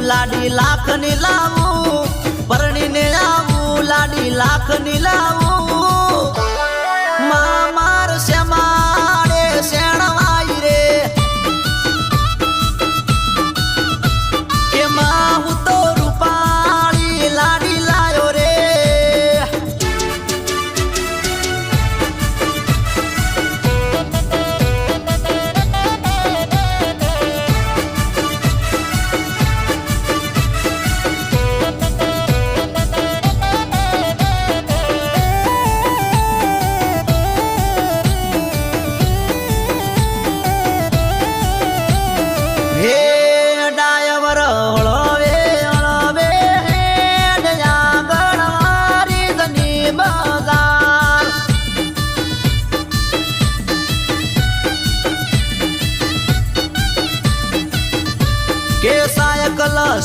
લાડી લાખ ની લાવું પરણીને આવું લાડી લાખ ની લાવું માર શ્યામાડે શેણવાઈ રે કે હું તો રૂપાળી લાડી લાયો રે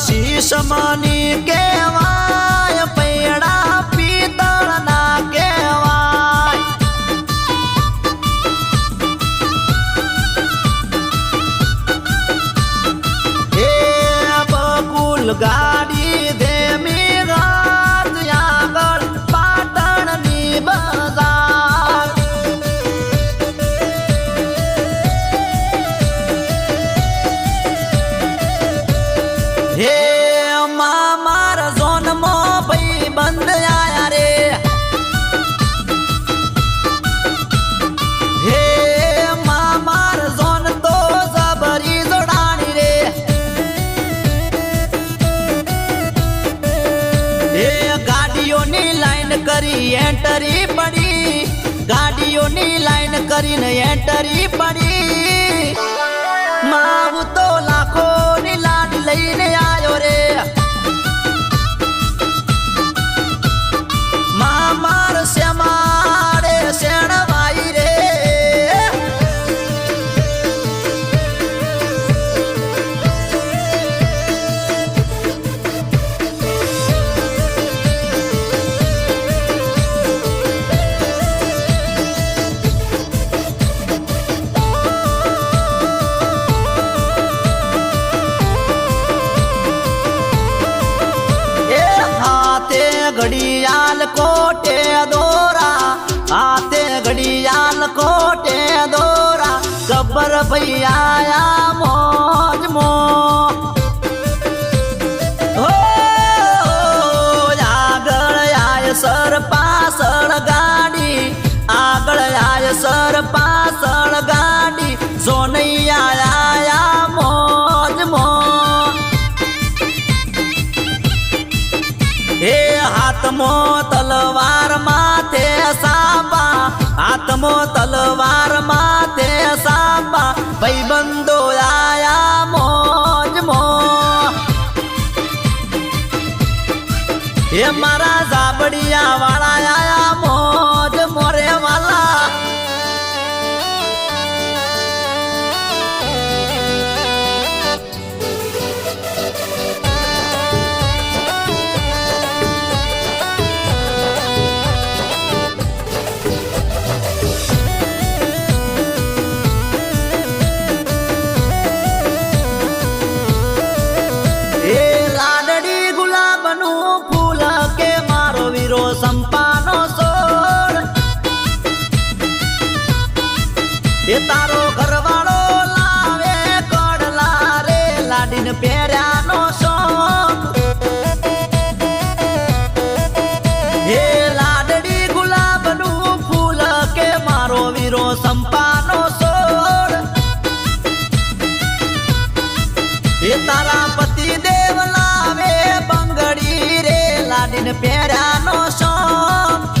શીશમની કેવાય પૈડા પિત્તળ ના કેવાય હે બકુલ ગાડી ધેમી રાત આગળ પાટણની બજાર હે મારા જોનમો ભાઈ બંધ આયા રે હે મારા જોન તો જબરી જોડાણી રે હે ગાડીઓની લાઈન કરી એન્ટરી પડી ગાડીઓની લાઈન કરીને એન્ટરી પડી હું તો લાખોની લાડ લઈને આવ્યો રે માર શ્યામાડે શેણવાઈ રે घड़ियाल कोटे दोरा आते घड़ियाल कोटे दोरा गब्बर भैया मौज मो आगळ आय सर पासळ गाड़ी आगळ आय सर पासळ गाड़ी जोनैया आया मौज मो हे हाथमो तलवार माथे सापा हाथमो तलवार माथे सापा भाईबंधो आया मौज मो हे मारा जाबड़िया वाला आया मौज मोरे वाला संपानो सोड़ ये तारो घरवाळो लावे कोडला रे लाडीन पेर्यानो शोक ये लाडडी गुलाबनु फूल के मारो वीरो संपानो सोड़ ये तारा पति देव लावे बंगड़ी रे लाडीन पेर्यानो शोक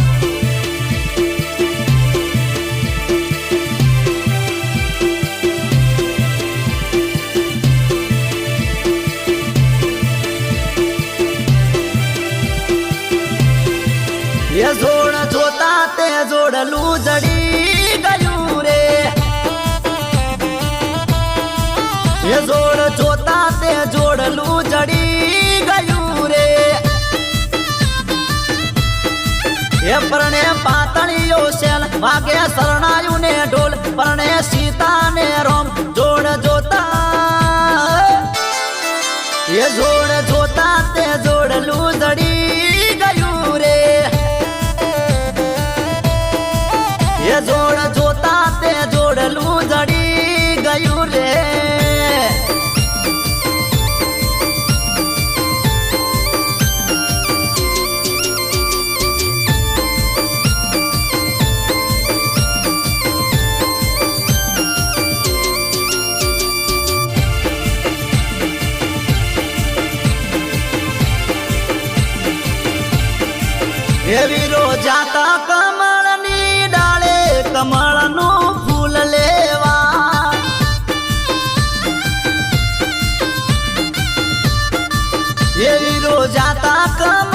ये जोड़ जोता ते जोड़लू जड़ी गयू रे ये जोड़ जोता ते जोड़लू जड़ी गयू रे ये परणे पातळियो शेल वागे शरणायु ने ढोल परणे सीता ने रोम जोड़ जोता ये જોડ જોતા તે જોડલું જડી ગયું રે એ જોડ જોતા તે જોડલું જડી ગયું રે એવી રોજાતા કમળની ડાળે કમળનું ફૂલ લેવા એવી રોજાતા કમળ